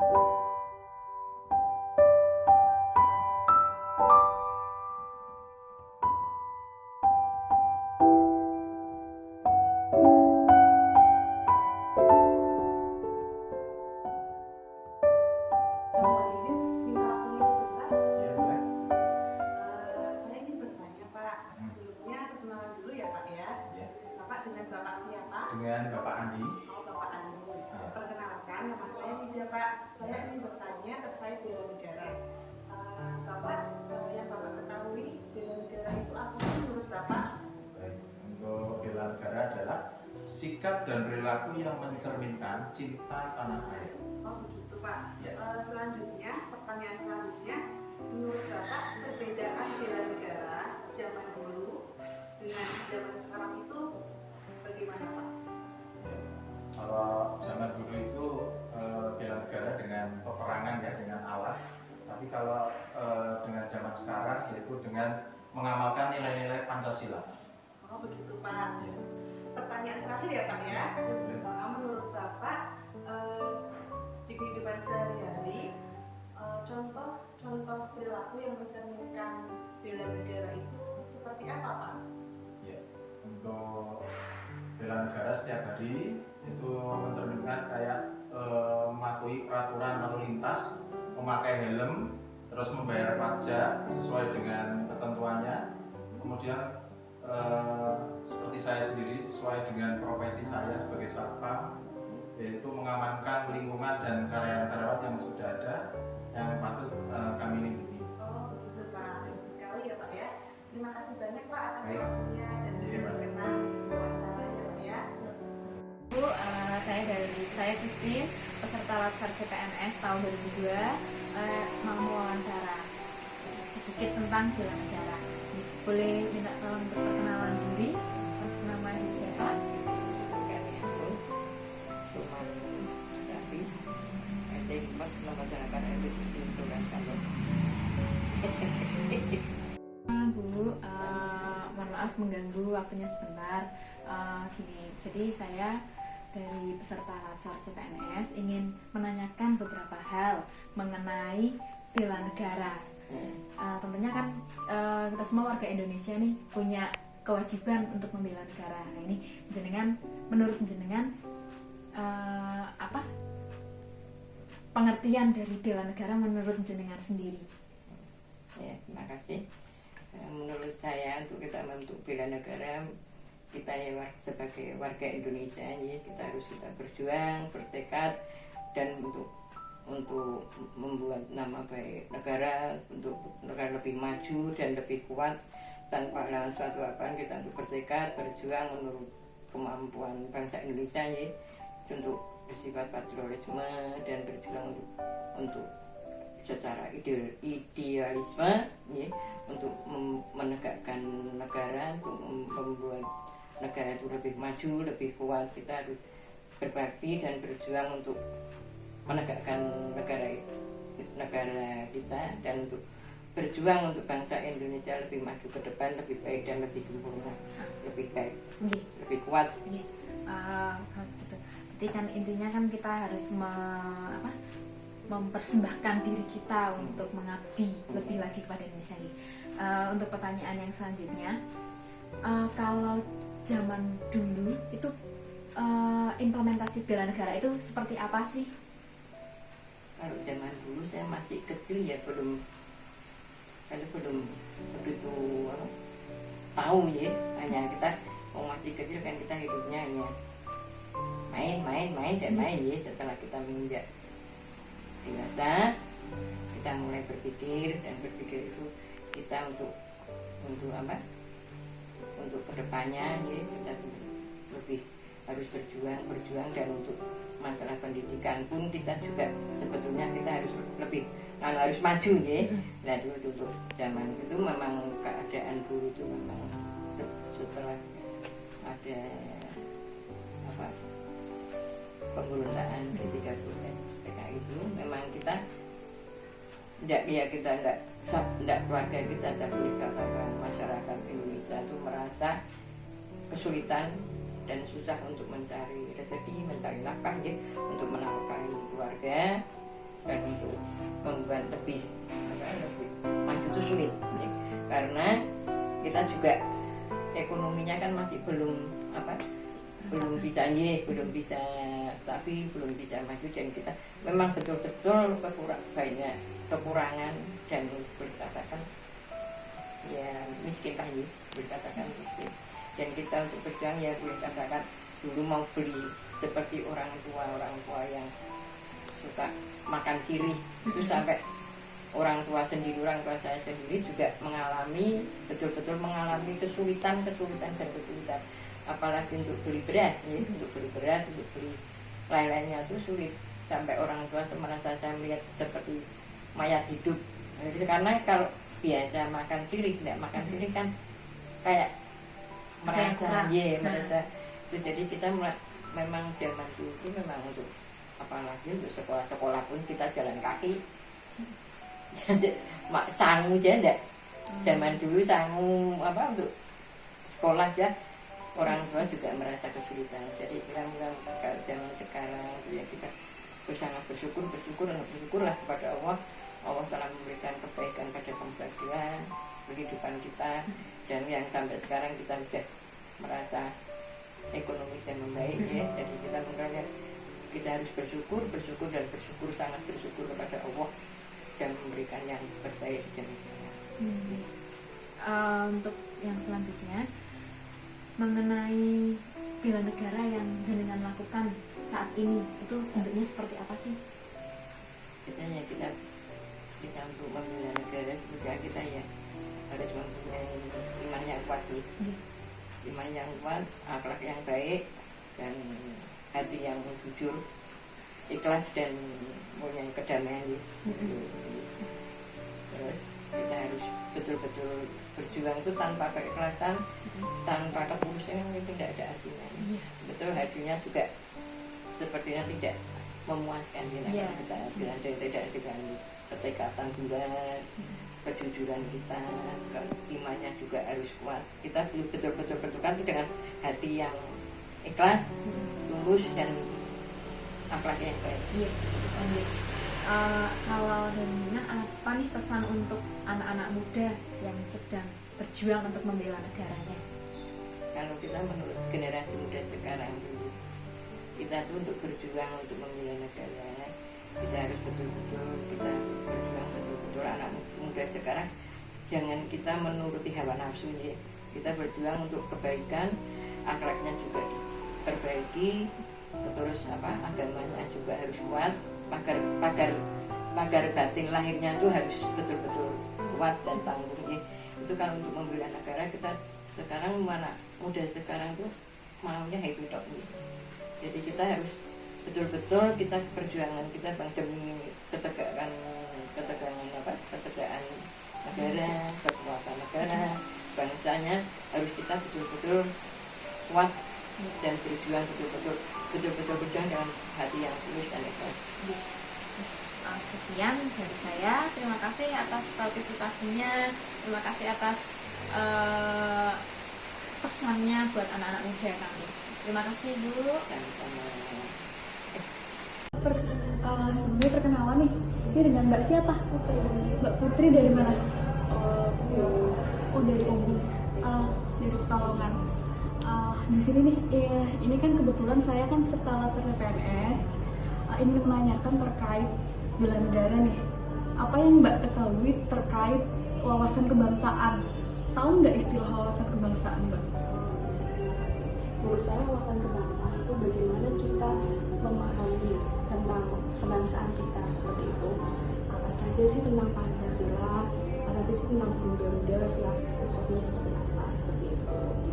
Dengan Bapak Andi. Oh, Bapak Andi. Ya. Perkenalkan, nama saya Nida, Pak. Saya ingin bertanya terkait bela negara. Bapak, yang Bapak ketahui, bela negara itu apa sih menurut Bapak? Baik, untuk bela negara adalah sikap dan perilaku yang mencerminkan cinta tanah air. Oh, begitu, Pak. Ya. Selanjutnya, pertanyaan selanjutnya, menurut Bapak, perbedaan bela negara zaman dulu dengan zaman sekarang itu bagaimana, Pak? Kalau zaman dulu itu bela negara dengan peperangan ya, dengan alat. Tapi kalau dengan zaman sekarang yaitu dengan mengamalkan nilai-nilai Pancasila. Oh, begitu, Pak. Ya. Pertanyaan terakhir ya, Pak ya. Menurut Bapak di kehidupan sehari-hari contoh perilaku yang mencerminkan bela negara itu seperti apa, Pak? Ya, untuk bela negara setiap hari itu mencerminkan kayak mematuhi peraturan lalu lintas, memakai helm, terus membayar pajak sesuai dengan ketentuannya. Kemudian seperti saya sendiri sesuai dengan profesi saya sebagai satpam, yaitu mengamankan lingkungan dan karyawan-karyawan yang sudah ada yang patut kami lindungi. Oh, begitu, Pak. Bagus sekali ya, Pak ya. Terima kasih banyak, Pak, atas Baik. waktunya dan sudah berkenan wawancara ya, Pak ya. Bu, saya Christine, peserta Latsar CPNS tahun 2002, mau mewawancara sedikit tentang bela negara. Boleh minta tolong untuk perkenalan diri, terus nama ibu siapa? Bu, mohon maaf mengganggu waktunya sebentar. Gini, jadi saya dari peserta Latsar CPNS ingin menanyakan beberapa hal mengenai bela negara. Tentunya kan kita semua warga Indonesia nih punya kewajiban untuk membela negara. Nah ini menurut jenengan apa pengertian dari bela negara menurut jenengan sendiri? Ya, terima kasih. Menurut saya untuk kita membentuk bela negara, kita ya sebagai warga Indonesia ya, kita berjuang, bertekad dan untuk membuat nama baik negara, untuk negara lebih maju dan lebih kuat tanpa halangan suatu apa, kita untuk bertekad, berjuang menurut kemampuan bangsa Indonesia ya, untuk bersifat patriotisme dan berjuang untuk secara idealisme ya, untuk menegakkan negara, untuk membuat negara itu lebih maju, lebih kuat. Kita harus berbakti dan berjuang untuk menegakkan negara kita dan untuk berjuang untuk bangsa Indonesia lebih maju ke depan, lebih baik dan lebih sempurna, lebih baik, lebih kuat. Gitu. Berarti kan intinya kan kita harus mempersembahkan diri kita untuk mengabdi lebih lagi kepada Indonesia ini. Untuk pertanyaan yang selanjutnya, kalau zaman dulu itu implementasi bela negara itu seperti apa sih? Kalau zaman dulu saya masih kecil ya, belum begitu tahu ya, hanya kita masih kecil kan, kita hidupnya hanya main ya. Setelah kita menginjak dewasa, kita mulai berpikir itu kita untuk apa, untuk kedepannya ya, kita lebih harus berjuang dan untuk masalah pendidikan pun kita juga sebetulnya kita harus maju ya. Nah itu untuk zaman itu memang keadaan dulu itu memang setelah ada apa pemberontakan G30 PKI itu memang kita tidak keluarga kita, tapi dikatakan masyarakat Indonesia itu merasa kesulitan dan susah untuk mencari rezeki, mencari nafkah ya, untuk menafkahi keluarga lebih maju itu sulit ya. Karena kita juga ekonominya kan masih belum belum bisa stabil, belum bisa maju, dan kita memang betul-betul banyak kekurangan dan boleh katakan ya miskin lah ya, boleh katakan miskin. Dan kita untuk berjuang ya boleh katakan dulu mau beli seperti orang tua yang suka makan sirih itu sampai orang tua saya sendiri juga betul-betul mengalami kesulitan, apalagi untuk beli beras ya, untuk beli lain-lainnya itu sulit, sampai orang tua merasa saya melihat seperti mayat hidup. Jadi, karena kalau biasa makan sirih, tidak makan sirih kan kayak merasa itu. Jadi kita memang zaman dulu itu memang untuk apalagi untuk sekolah pun kita jalan kaki. Sangu aja enggak. Zaman dulu sangu untuk sekolah ya, orang tua juga merasa kesulitan. Jadi kita kalau zaman sekarang ya kita sangat bersyukurlah kepada Allah. Allah telah memberikan kebaikan pada kebahagiaan kehidupan kita, dan yang sampai sekarang kita sudah merasa ekonomi yang membaik ya. Jadi kita harus bersyukur, sangat bersyukur kepada Allah dan memberikan yang terbaik di zaman sekarang. Untuk yang selanjutnya mengenai bela negara yang jenengan lakukan saat ini, itu bentuknya seperti apa sih? Kita untuk membela negara juga kita ya harus mempunyai iman yang kuat nih. Iman yang kuat, akhlak yang baik, dan hati yang jujur, ikhlas, dan punya kedamaian ya. Terus kita harus betul-betul berjuang itu tanpa keikhlasan, tanpa ketulusan itu tidak ada artinya. Betul, hatinya juga sepertinya tidak memuaskan kita bilang tidak dengan ketekatan bulat, kejujuran kita, imannya juga harus kuat. Kita betul-betul bertukar dengan hati yang ikhlas, tulus, dan akhlak yang baik. Iya. Kalau dengan apa nih pesan untuk anak-anak muda yang sedang berjuang untuk membela negaranya? Kalau kita menurut generasi muda sekarang, kita tuh untuk berjuang untuk membela negara, kita harus betul-betul anak muda sekarang jangan kita menuruti hawa nafsu ya. Kita berjuang untuk kebaikan, akhlaknya juga diperbaiki, terus agamanya juga harus kuat, pagar batin lahirnya tuh harus betul-betul kuat dan tangguh ya. Itu kalau untuk membela negara, kita sekarang anak muda sekarang tuh maunya happy top ya. Jadi kita harus betul-betul kita perjuangan kita demi ketegangan negara, kekuatan negara, bangsanya harus kita betul-betul kuat dan berjuang betul-betul berjuang dengan hati yang tulus dan ikhlas. Sekian dari saya. Terima kasih atas partisipasinya. Terima kasih atas pesannya buat anak-anak muda kami. Terima kasih Bu. Sebelumnya perkenalan nih, ini dengan Mbak siapa? Putri. Mbak Putri dari mana? Dari Obu. Dari Pekalongan. Di sini nih, ini kan kebetulan saya kan peserta latar CPNS. Ini menanyakan terkait bela negara nih. Apa yang Mbak ketahui terkait wawasan kebangsaan? Tahu nggak istilah wawasan kebangsaan, Mbak? Menurut saya wawasan kebangsaan itu bagaimana kita memahami tentang kebangsaan kita seperti itu. Apa saja sih tentang Pancasila, apa saja sih tentang Garuda, filosofinya seperti apa, seperti itu.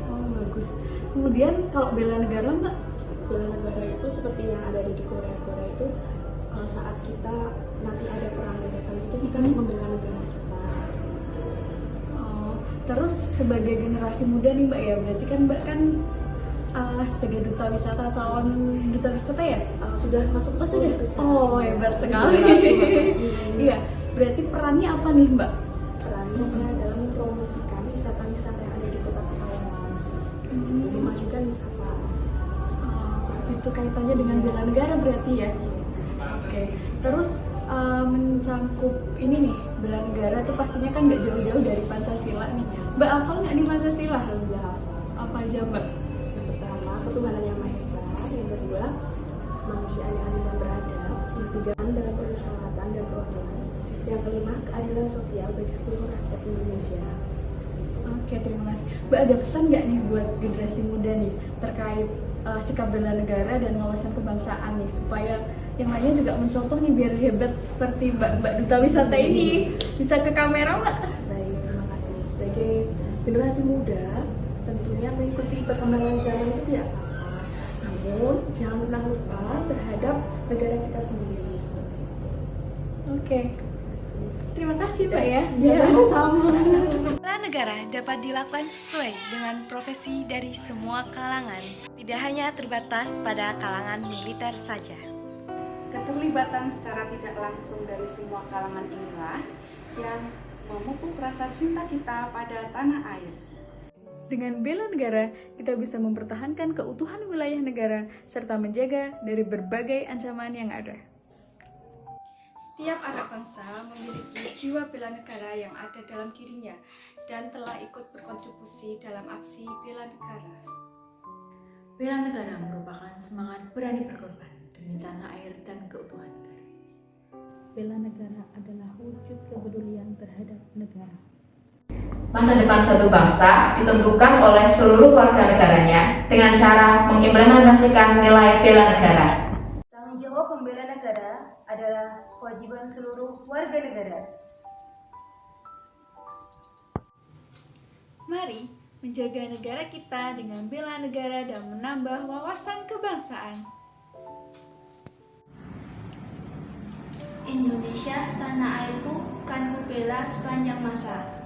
Oh, bagus. Kemudian kalau bela negara, Mbak? Bela negara itu seperti yang ada di Korea itu, saat kita nanti ada perang dadakan itu kita membela negara kita. Terus sebagai generasi muda nih Mbak ya, berarti kan Mbak kan sebagai duta wisata, calon duta wisata ya? Sudah masuk ke sudah. besar. Oh, hebat sekali. Iya, berarti perannya apa nih Mbak? Perannya saya dalam mempromosikan wisata-wisata yang ada di Kota Pekalongan, memajukan wisata. Itu kaitannya dengan bela negara berarti ya? Oke, terus mencangkup ini nih, bela negara tuh pastinya kan nggak jauh-jauh dari Pancasila nih. Mbak hafal nggak di Pancasila? Alhamdulillah hafal. Apa aja Mbak? Yang pertama, ketuhanan yang maha esa. Yang kedua, manusia yang adil dan beradab. Yang ketiga, dalam persyaratan dan perwakilan. Yang kelima, keadilan sosial bagi seluruh rakyat Indonesia. Oke, terima kasih. Mbak ada pesan nggak nih buat generasi muda nih terkait sikap bela negara dan wawasan kebangsaan nih supaya yang lainnya juga mencontoh nih biar hebat seperti Mbak Duta Wisata ini. Bisa ke kamera Mbak? Baik, terima kasih. Sebagai generasi muda, tentunya mengikuti perkembangan zaman itu tidak apa-apa. Namun, jangan pernah lupa terhadap negara kita sendiri. Seperti itu. Oke. Terima kasih Mbak ya. Ya, sama. Bela negara dapat dilakukan sesuai dengan profesi dari semua kalangan, tidak hanya terbatas pada kalangan militer saja. Keterlibatan secara tidak langsung dari semua kalangan inilah yang memupuk rasa cinta kita pada tanah air. Dengan bela negara, kita bisa mempertahankan keutuhan wilayah negara serta menjaga dari berbagai ancaman yang ada. Setiap anak bangsa memiliki jiwa bela negara yang ada dalam dirinya dan telah ikut berkontribusi dalam aksi bela negara. Bela negara merupakan semangat berani berkorban demi tanah air dan keutuhan negara. Bela negara adalah wujud kepedulian terhadap negara. Masa depan suatu bangsa ditentukan oleh seluruh warga negaranya dengan cara mengimplementasikan nilai bela negara. Tanggung jawab membela negara adalah kewajiban seluruh warga negara. Mari menjaga negara kita dengan bela negara dan menambah wawasan kebangsaan. Indonesia, tanah airku, kan kubela sepanjang masa.